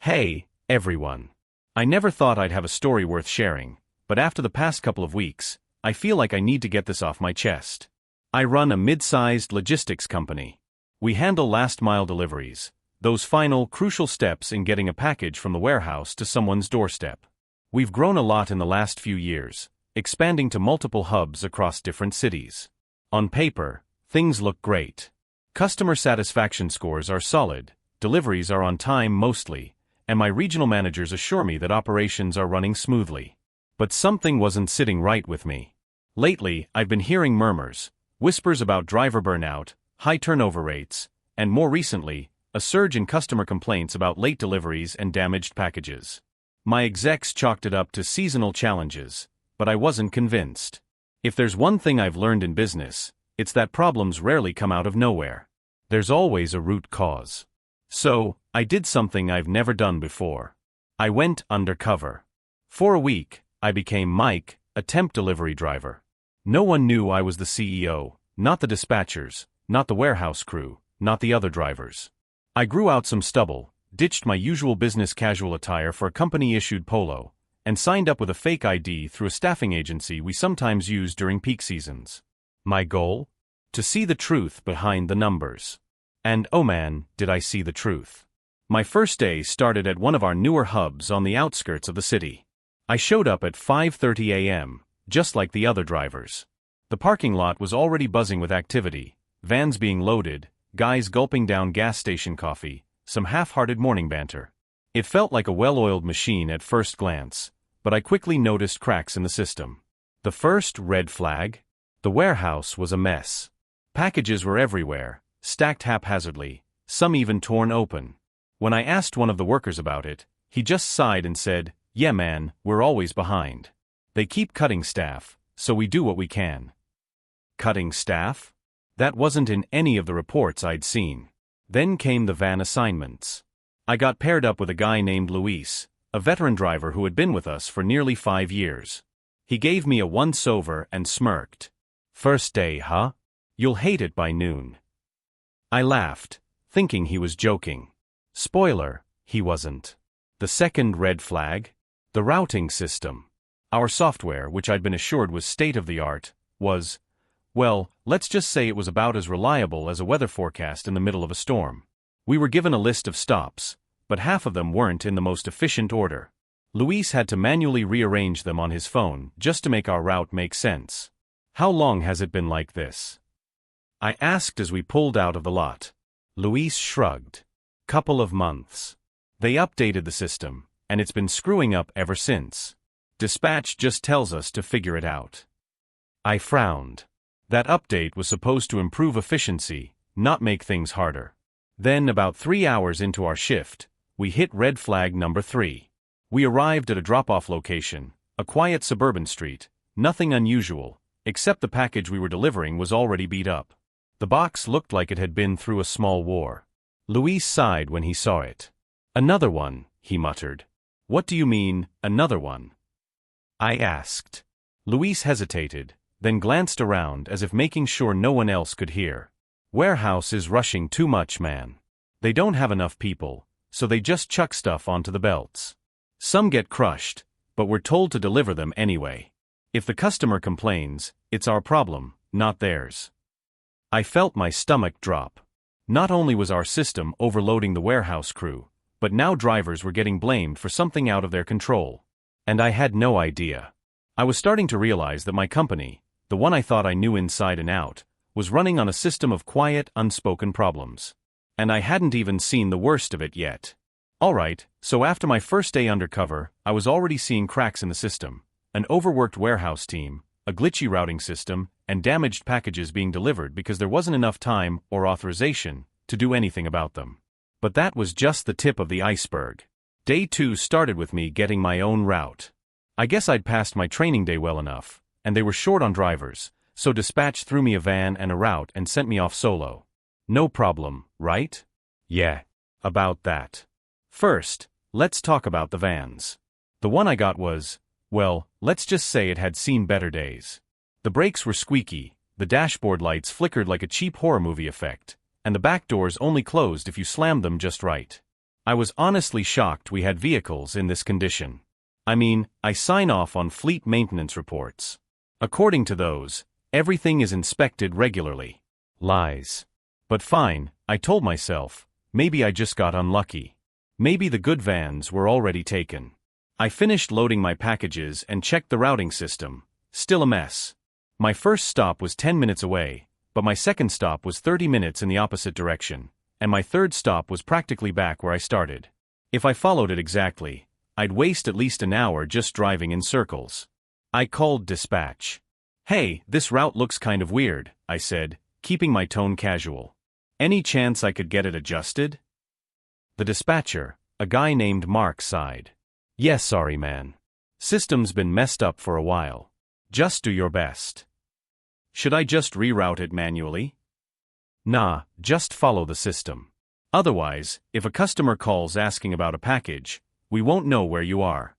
Hey, everyone. I never thought I'd have a story worth sharing, but after the past couple of weeks, I feel like I need to get this off my chest. I run a mid-sized logistics company. We handle last-mile deliveries, those final, crucial steps in getting a package from the warehouse to someone's doorstep. We've grown a lot in the last few years, expanding to multiple hubs across different cities. On paper, things look great. Customer satisfaction scores are solid, deliveries are on time mostly, and my regional managers assure me that operations are running smoothly. But something wasn't sitting right with me. Lately, I've been hearing murmurs, whispers about driver burnout, high turnover rates, and more recently, a surge in customer complaints about late deliveries and damaged packages. My execs chalked it up to seasonal challenges, but I wasn't convinced. If there's one thing I've learned in business, it's that problems rarely come out of nowhere. There's always a root cause. So, I did something I've never done before. I went undercover. For a week, I became Mike, a temp delivery driver. No one knew I was the CEO, not the dispatchers, not the warehouse crew, not the other drivers. I grew out some stubble, ditched my usual business casual attire for a company-issued polo, and signed up with a fake ID through a staffing agency we sometimes use during peak seasons. My goal? To see the truth behind the numbers. And oh man, did I see the truth. My first day started at one of our newer hubs on the outskirts of the city. I showed up at 5:30 a.m., just like the other drivers. The parking lot was already buzzing with activity, vans being loaded, guys gulping down gas station coffee, some half-hearted morning banter. It felt like a well-oiled machine at first glance, but I quickly noticed cracks in the system. The first red flag? The warehouse was a mess. Packages were everywhere, stacked haphazardly, some even torn open. When I asked one of the workers about it, he just sighed and said, "Yeah man, we're always behind. They keep cutting staff, so we do what we can." Cutting staff? That wasn't in any of the reports I'd seen. Then came the van assignments. I got paired up with a guy named Luis, a veteran driver who had been with us for nearly 5 years. He gave me a once-over and smirked. "First day, huh? You'll hate it by noon." I laughed, thinking he was joking. Spoiler, he wasn't. The second red flag? The routing system. Our software, which I'd been assured was state-of-the-art, was, well, let's just say it was about as reliable as a weather forecast in the middle of a storm. We were given a list of stops, but half of them weren't in the most efficient order. Luis had to manually rearrange them on his phone just to make our route make sense. "How long has it been like this?" I asked as we pulled out of the lot. Luis shrugged. "Couple of months. They updated the system, and it's been screwing up ever since. Dispatch just tells us to figure it out." I frowned. That update was supposed to improve efficiency, not make things harder. Then, about 3 hours into our shift, we hit red flag number 3. We arrived at a drop-off location, a quiet suburban street, nothing unusual, except the package we were delivering was already beat up. The box looked like it had been through a small war. Luis sighed when he saw it. "Another one," he muttered. "What do you mean, another one?" I asked. Luis hesitated, then glanced around as if making sure no one else could hear. "Warehouse is rushing too much, man. They don't have enough people, so they just chuck stuff onto the belts. Some get crushed, but we're told to deliver them anyway. If the customer complains, it's our problem, not theirs." I felt my stomach drop. Not only was our system overloading the warehouse crew, but now drivers were getting blamed for something out of their control. And I had no idea. I was starting to realize that my company, the one I thought I knew inside and out, was running on a system of quiet, unspoken problems. And I hadn't even seen the worst of it yet. Alright, so after my first day undercover, I was already seeing cracks in the system. An overworked warehouse team, a glitchy routing system, and damaged packages being delivered because there wasn't enough time or authorization to do anything about them. But that was just the tip of the iceberg. Day 2 started with me getting my own route. I guess I'd passed my training day well enough, and they were short on drivers, so dispatch threw me a van and a route and sent me off solo. No problem, right? Yeah, about that. First, let's talk about the vans. The one I got was, well, let's just say it had seen better days. The brakes were squeaky, the dashboard lights flickered like a cheap horror movie effect, and the back doors only closed if you slammed them just right. I was honestly shocked we had vehicles in this condition. I mean, I sign off on fleet maintenance reports. According to those, everything is inspected regularly. Lies. But fine, I told myself, maybe I just got unlucky. Maybe the good vans were already taken. I finished loading my packages and checked the routing system. Still a mess. My first stop was 10 minutes away, but my second stop was 30 minutes in the opposite direction, and my third stop was practically back where I started. If I followed it exactly, I'd waste at least an hour just driving in circles. I called dispatch. "Hey, this route looks kind of weird," I said, keeping my tone casual. "Any chance I could get it adjusted?" The dispatcher, a guy named Mark, sighed. "Yeah, sorry man. System's been messed up for a while. Just do your best." "Should I just reroute it manually?" "Nah, just follow the system. Otherwise, if a customer calls asking about a package, we won't know where you are."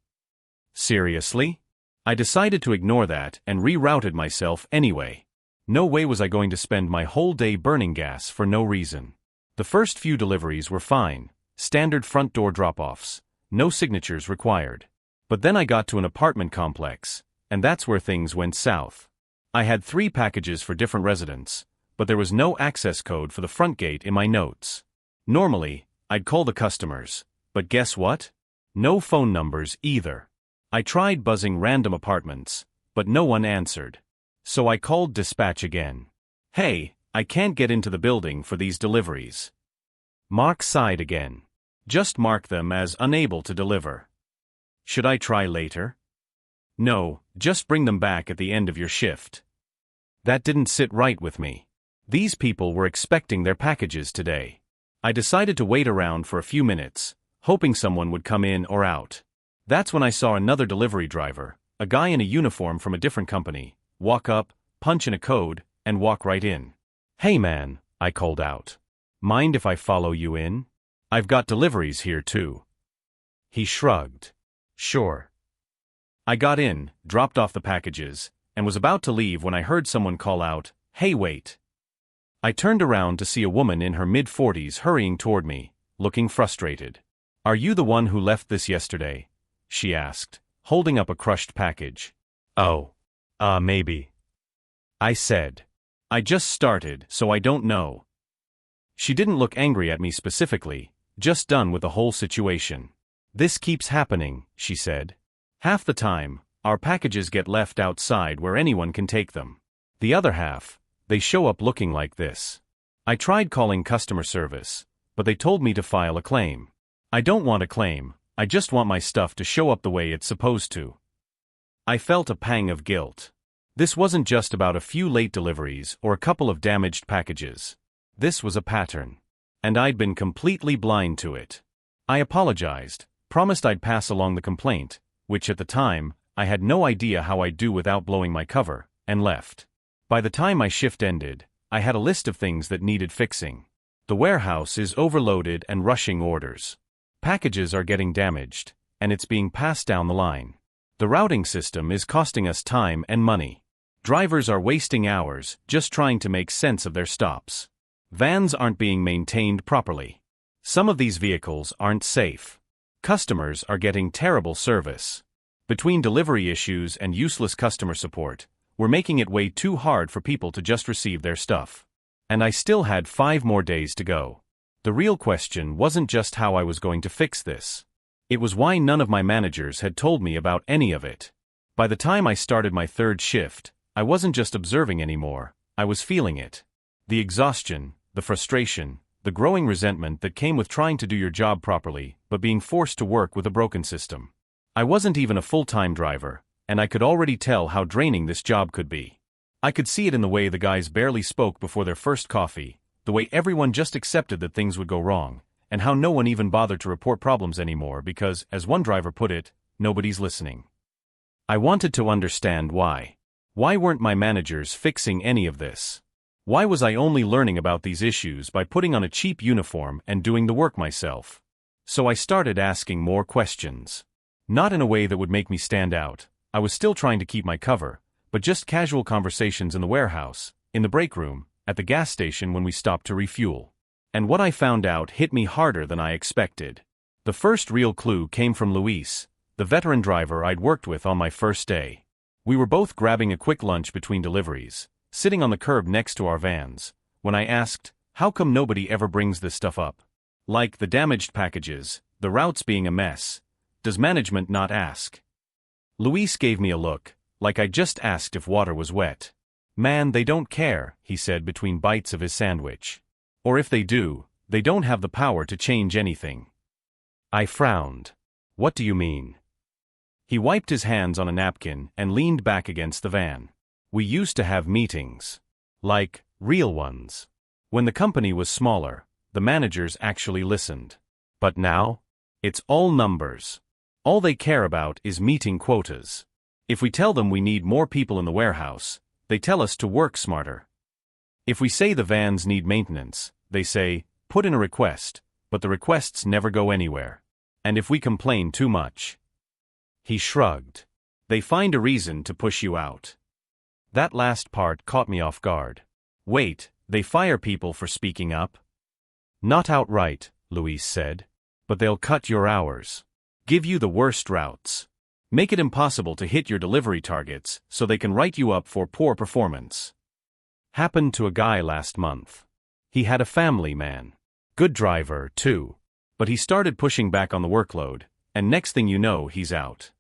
Seriously? I decided to ignore that and rerouted myself anyway. No way was I going to spend my whole day burning gas for no reason. The first few deliveries were fine, standard front door drop-offs, no signatures required. But then I got to an apartment complex, and that's where things went south. I had 3 packages for different residents, but there was no access code for the front gate in my notes. Normally, I'd call the customers, but guess what? No phone numbers either. I tried buzzing random apartments, but no one answered. So I called dispatch again. "Hey, I can't get into the building for these deliveries." Mark sighed again. "Just mark them as unable to deliver." "Should I try later?" "No, just bring them back at the end of your shift." That didn't sit right with me. These people were expecting their packages today. I decided to wait around for a few minutes, hoping someone would come in or out. That's when I saw another delivery driver, a guy in a uniform from a different company, walk up, punch in a code, and walk right in. "Hey man," I called out. "Mind if I follow you in? I've got deliveries here too." He shrugged. "Sure." I got in, dropped off the packages, and was about to leave when I heard someone call out, "Hey, wait." I turned around to see a woman in her mid-40s hurrying toward me, looking frustrated. "Are you the one who left this yesterday?" she asked, holding up a crushed package. "Oh. Maybe," I said. "I just started, so I don't know." She didn't look angry at me specifically, just done with the whole situation. "This keeps happening," she said. "Half the time, our packages get left outside where anyone can take them. The other half, they show up looking like this." I tried calling customer service, but they told me to file a claim. I don't want a claim, I just want my stuff to show up the way it's supposed to. I felt a pang of guilt. This wasn't just about a few late deliveries or a couple of damaged packages. This was a pattern. And I'd been completely blind to it. I apologized, promised I'd pass along the complaint, which at the time, I had no idea how I'd do without blowing my cover, and left. By the time my shift ended, I had a list of things that needed fixing. The warehouse is overloaded and rushing orders. Packages are getting damaged, and it's being passed down the line. The routing system is costing us time and money. Drivers are wasting hours just trying to make sense of their stops. Vans aren't being maintained properly. Some of these vehicles aren't safe. Customers are getting terrible service. Between delivery issues and useless customer support, we're making it way too hard for people to just receive their stuff. And I still had 5 more days to go. The real question wasn't just how I was going to fix this. It was why none of my managers had told me about any of it. By the time I started my 3rd shift, I wasn't just observing anymore, I was feeling it. The exhaustion, the frustration, the growing resentment that came with trying to do your job properly, but being forced to work with a broken system. I wasn't even a full-time driver, and I could already tell how draining this job could be. I could see it in the way the guys barely spoke before their first coffee, the way everyone just accepted that things would go wrong, and how no one even bothered to report problems anymore because, as one driver put it, nobody's listening. I wanted to understand why. Why weren't my managers fixing any of this? Why was I only learning about these issues by putting on a cheap uniform and doing the work myself? So I started asking more questions. Not in a way that would make me stand out. I was still trying to keep my cover, but just casual conversations in the warehouse, in the break room, at the gas station when we stopped to refuel. And what I found out hit me harder than I expected. The first real clue came from Luis, the veteran driver I'd worked with on my first day. We were both grabbing a quick lunch between deliveries, sitting on the curb next to our vans, when I asked, "How come nobody ever brings this stuff up? Like the damaged packages, the routes being a mess. Does management not ask?" Luis gave me a look, like I just asked if water was wet. "Man, they don't care," he said between bites of his sandwich. "Or if they do, they don't have the power to change anything." I frowned. "What do you mean?" He wiped his hands on a napkin and leaned back against the van. "We used to have meetings. Like, real ones. When the company was smaller, the managers actually listened. But now? It's all numbers. All they care about is meeting quotas. If we tell them we need more people in the warehouse, they tell us to work smarter. If we say the vans need maintenance, they say, put in a request, but the requests never go anywhere. And if we complain too much..." He shrugged. "They find a reason to push you out." That last part caught me off guard. "Wait, they fire people for speaking up?" "Not outright," Luis said. "But they'll cut your hours. Give you the worst routes. Make it impossible to hit your delivery targets so they can write you up for poor performance. Happened to a guy last month. He had a family, man. Good driver, too. But he started pushing back on the workload, and next thing you know, he's out."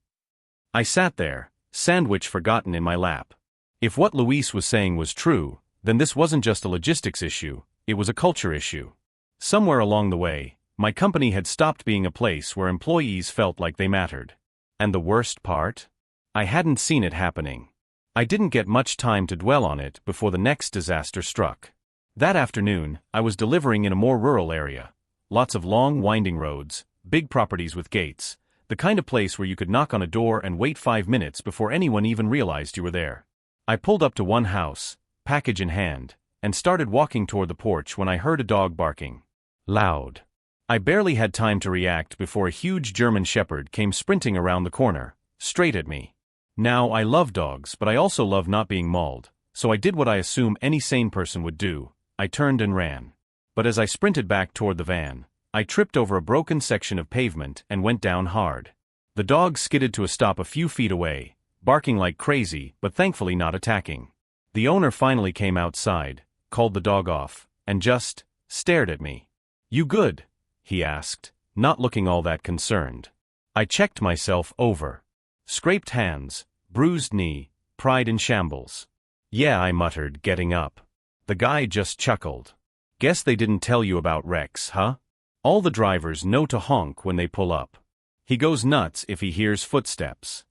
I sat there, sandwich forgotten in my lap. If what Luis was saying was true, then this wasn't just a logistics issue, it was a culture issue. Somewhere along the way, my company had stopped being a place where employees felt like they mattered. And the worst part? I hadn't seen it happening. I didn't get much time to dwell on it before the next disaster struck. That afternoon, I was delivering in a more rural area. Lots of long, winding roads, big properties with gates, the kind of place where you could knock on a door and wait 5 minutes before anyone even realized you were there. I pulled up to one house, package in hand, and started walking toward the porch when I heard a dog barking. Loud. I barely had time to react before a huge German shepherd came sprinting around the corner, straight at me. Now, I love dogs, but I also love not being mauled, so I did what I assume any sane person would do. I turned and ran. But as I sprinted back toward the van, I tripped over a broken section of pavement and went down hard. The dog skidded to a stop a few feet away, barking like crazy but thankfully not attacking. The owner finally came outside, called the dog off, and just stared at me. "You good?" he asked, not looking all that concerned. I checked myself over. Scraped hands, bruised knee, pride in shambles. "Yeah," I muttered, getting up. The guy just chuckled. "Guess they didn't tell you about Rex, huh? All the drivers know to honk when they pull up. He goes nuts if he hears footsteps."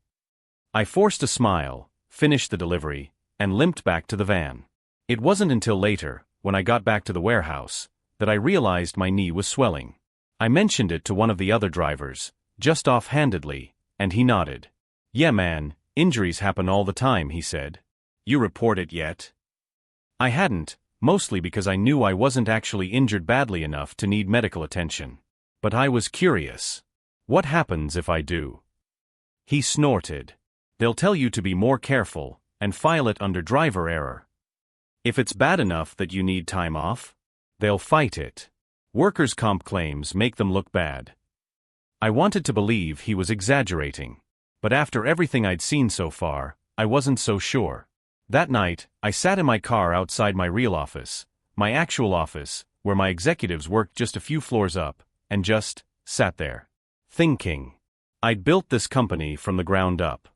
I forced a smile, finished the delivery, and limped back to the van. It wasn't until later, when I got back to the warehouse, that I realized my knee was swelling. I mentioned it to one of the other drivers, just offhandedly, and he nodded. "Yeah man, injuries happen all the time," he said. "You report it yet?" I hadn't, mostly because I knew I wasn't actually injured badly enough to need medical attention. But I was curious. "What happens if I do?" He snorted. "They'll tell you to be more careful, and file it under driver error. If it's bad enough that you need time off, they'll fight it. Workers' comp claims make them look bad." I wanted to believe he was exaggerating. But after everything I'd seen so far, I wasn't so sure. That night, I sat in my car outside my real office, my actual office, where my executives worked just a few floors up, and just sat there. Thinking. I'd built this company from the ground up.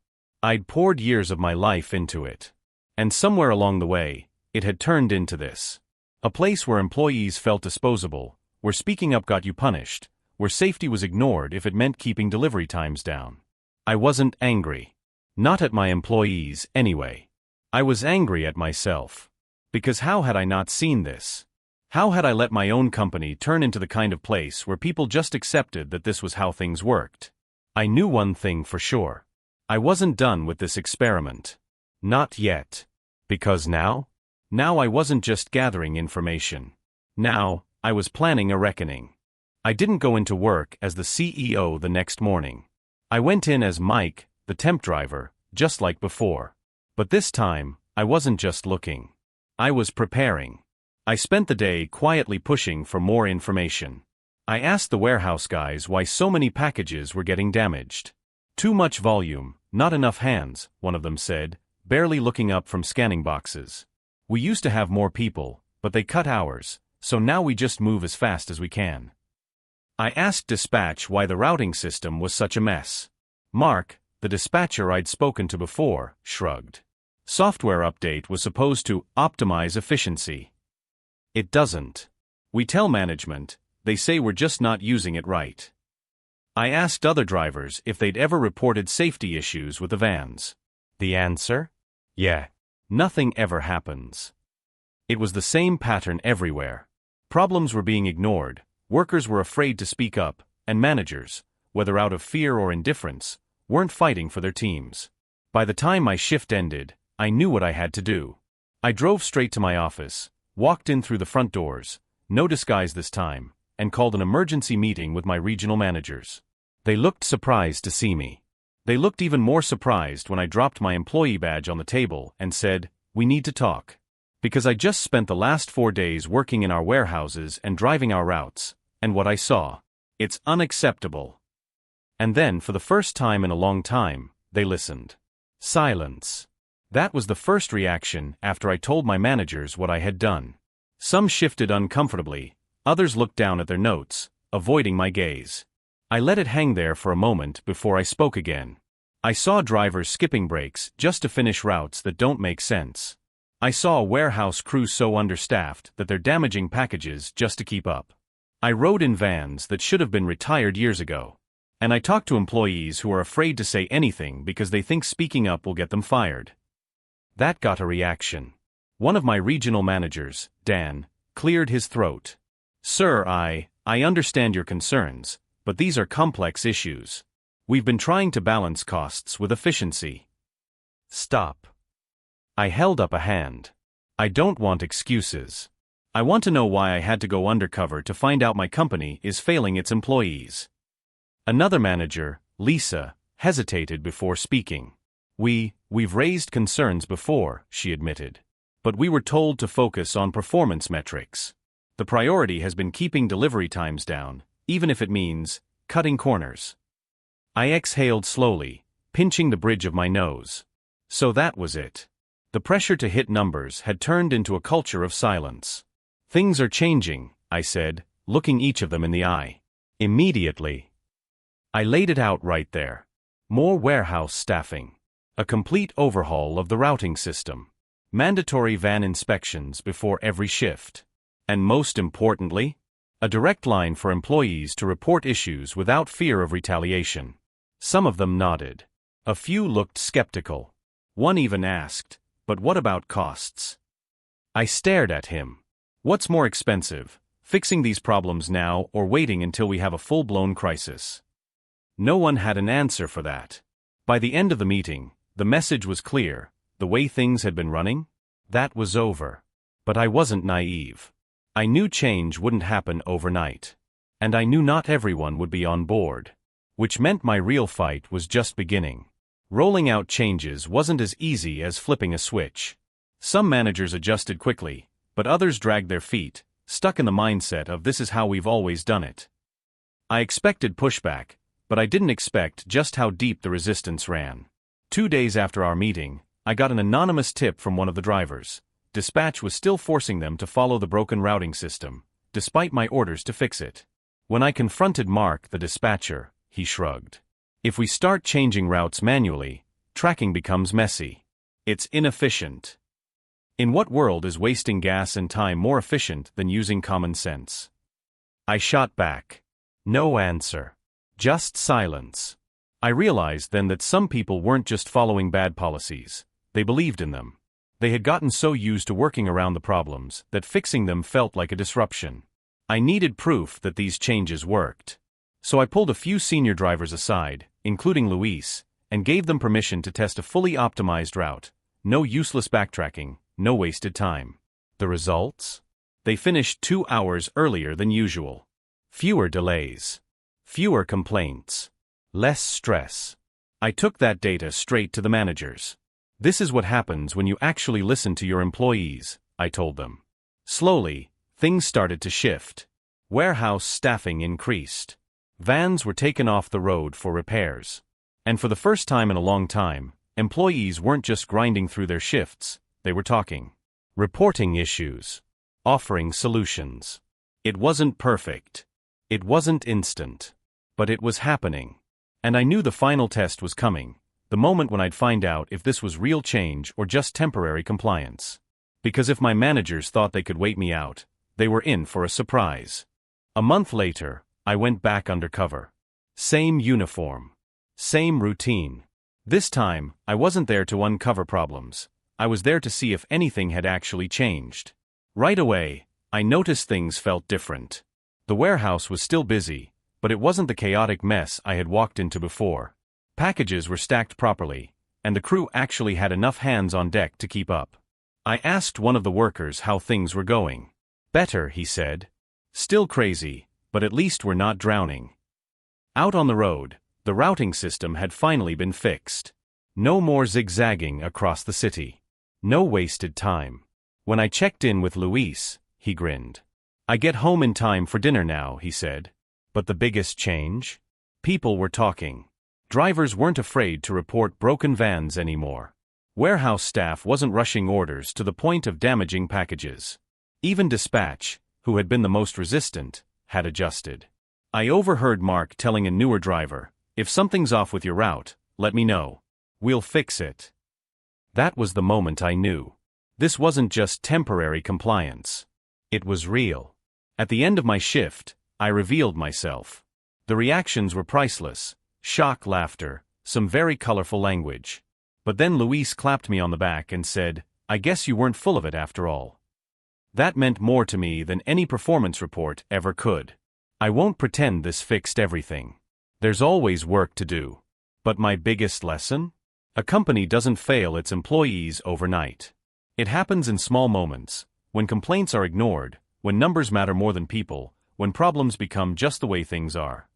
I'd poured years of my life into it. And somewhere along the way, it had turned into this. A place where employees felt disposable, where speaking up got you punished, where safety was ignored if it meant keeping delivery times down. I wasn't angry. Not at my employees, anyway. I was angry at myself. Because how had I not seen this? How had I let my own company turn into the kind of place where people just accepted that this was how things worked? I knew one thing for sure. I wasn't done with this experiment. Not yet. Because now? Now I wasn't just gathering information. Now, I was planning a reckoning. I didn't go into work as the CEO the next morning. I went in as Mike, the temp driver, just like before. But this time, I wasn't just looking. I was preparing. I spent the day quietly pushing for more information. I asked the warehouse guys why so many packages were getting damaged. Too much volume, not enough hands, one of them said, barely looking up from scanning boxes. We used to have more people, but they cut hours, so now we just move as fast as we can. I asked dispatch why the routing system was such a mess. Mark, the dispatcher I'd spoken to before, shrugged. Software update was supposed to optimize efficiency. It doesn't. We tell management, they say we're just not using it right. I asked other drivers if they'd ever reported safety issues with the vans. The answer? Yeah. Nothing ever happens. It was the same pattern everywhere. Problems were being ignored, workers were afraid to speak up, and managers, whether out of fear or indifference, weren't fighting for their teams. By the time my shift ended, I knew what I had to do. I drove straight to my office, walked in through the front doors, no disguise this time, and called an emergency meeting with my regional managers. They looked surprised to see me. They looked even more surprised when I dropped my employee badge on the table and said, "We need to talk." Because I just spent the last 4 days working in our warehouses and driving our routes, and what I saw. It's unacceptable. And then, for the first time in a long time, they listened. Silence. That was the first reaction after I told my managers what I had done. Some shifted uncomfortably, others looked down at their notes, avoiding my gaze. I let it hang there for a moment before I spoke again. I saw drivers skipping breaks just to finish routes that don't make sense. I saw a warehouse crew so understaffed that they're damaging packages just to keep up. I rode in vans that should have been retired years ago. And I talked to employees who are afraid to say anything because they think speaking up will get them fired. That got a reaction. One of my regional managers, Dan, cleared his throat. "Sir, I understand your concerns, but these are complex issues. We've been trying to balance costs with efficiency." Stop. I held up a hand. I don't want excuses. I want to know why I had to go undercover to find out my company is failing its employees. Another manager, Lisa, hesitated before speaking. We've raised concerns before, she admitted. But we were told to focus on performance metrics. The priority has been keeping delivery times down, even if it means cutting corners. I exhaled slowly, pinching the bridge of my nose. So that was it. The pressure to hit numbers had turned into a culture of silence. "Things are changing," I said, looking each of them in the eye. Immediately. I laid it out right there. More warehouse staffing. A complete overhaul of the routing system. Mandatory van inspections before every shift. And most importantly, a direct line for employees to report issues without fear of retaliation. Some of them nodded. A few looked skeptical. One even asked, "But what about costs?" I stared at him. What's more expensive, fixing these problems now or waiting until we have a full-blown crisis? No one had an answer for that. By the end of the meeting, the message was clear. The way things had been running? That was over. But I wasn't naive. I knew change wouldn't happen overnight. And I knew not everyone would be on board. Which meant my real fight was just beginning. Rolling out changes wasn't as easy as flipping a switch. Some managers adjusted quickly, but others dragged their feet, stuck in the mindset of "this is how we've always done it." I expected pushback, but I didn't expect just how deep the resistance ran. 2 days after our meeting, I got an anonymous tip from one of the drivers. Dispatch was still forcing them to follow the broken routing system, despite my orders to fix it. When I confronted Mark, the dispatcher, he shrugged. "If we start changing routes manually, tracking becomes messy. It's inefficient." In what world is wasting gas and time more efficient than using common sense? I shot back. No answer. Just silence. I realized then that some people weren't just following bad policies, they believed in them. They had gotten so used to working around the problems that fixing them felt like a disruption. I needed proof that these changes worked. So I pulled a few senior drivers aside, including Luis, and gave them permission to test a fully optimized route. No useless backtracking, no wasted time. The results? They finished 2 hours earlier than usual. Fewer delays. Fewer complaints. Less stress. I took that data straight to the managers. "This is what happens when you actually listen to your employees," I told them. Slowly, things started to shift. Warehouse staffing increased. Vans were taken off the road for repairs. And for the first time in a long time, employees weren't just grinding through their shifts, they were talking. Reporting issues. Offering solutions. It wasn't perfect. It wasn't instant. But it was happening. And I knew the final test was coming, the moment when I'd find out if this was real change or just temporary compliance. Because if my managers thought they could wait me out, they were in for a surprise. A month later, I went back undercover. Same uniform. Same routine. This time, I wasn't there to uncover problems. I was there to see if anything had actually changed. Right away, I noticed things felt different. The warehouse was still busy, but it wasn't the chaotic mess I had walked into before. Packages were stacked properly, and the crew actually had enough hands on deck to keep up. I asked one of the workers how things were going. Better, he said. Still crazy, but at least we're not drowning. Out on the road, the routing system had finally been fixed. No more zigzagging across the city. No wasted time. When I checked in with Luis, he grinned. I get home in time for dinner now, he said. But the biggest change? People were talking. Drivers weren't afraid to report broken vans anymore. Warehouse staff wasn't rushing orders to the point of damaging packages. Even dispatch, who had been the most resistant, had adjusted. I overheard Mark telling a newer driver, "If something's off with your route, let me know. We'll fix it." That was the moment I knew. This wasn't just temporary compliance. It was real. At the end of my shift, I revealed myself. The reactions were priceless. Shock, laughter, some very colorful language. But then Luis clapped me on the back and said, "I guess you weren't full of it after all." That meant more to me than any performance report ever could. I won't pretend this fixed everything. There's always work to do. But my biggest lesson? A company doesn't fail its employees overnight. It happens in small moments, when complaints are ignored, when numbers matter more than people, when problems become just the way things are.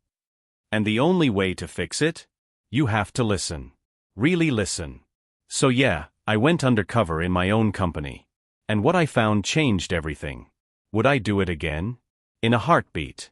And the only way to fix it? You have to listen. Really listen. So yeah, I went undercover in my own company. And what I found changed everything. Would I do it again? In a heartbeat.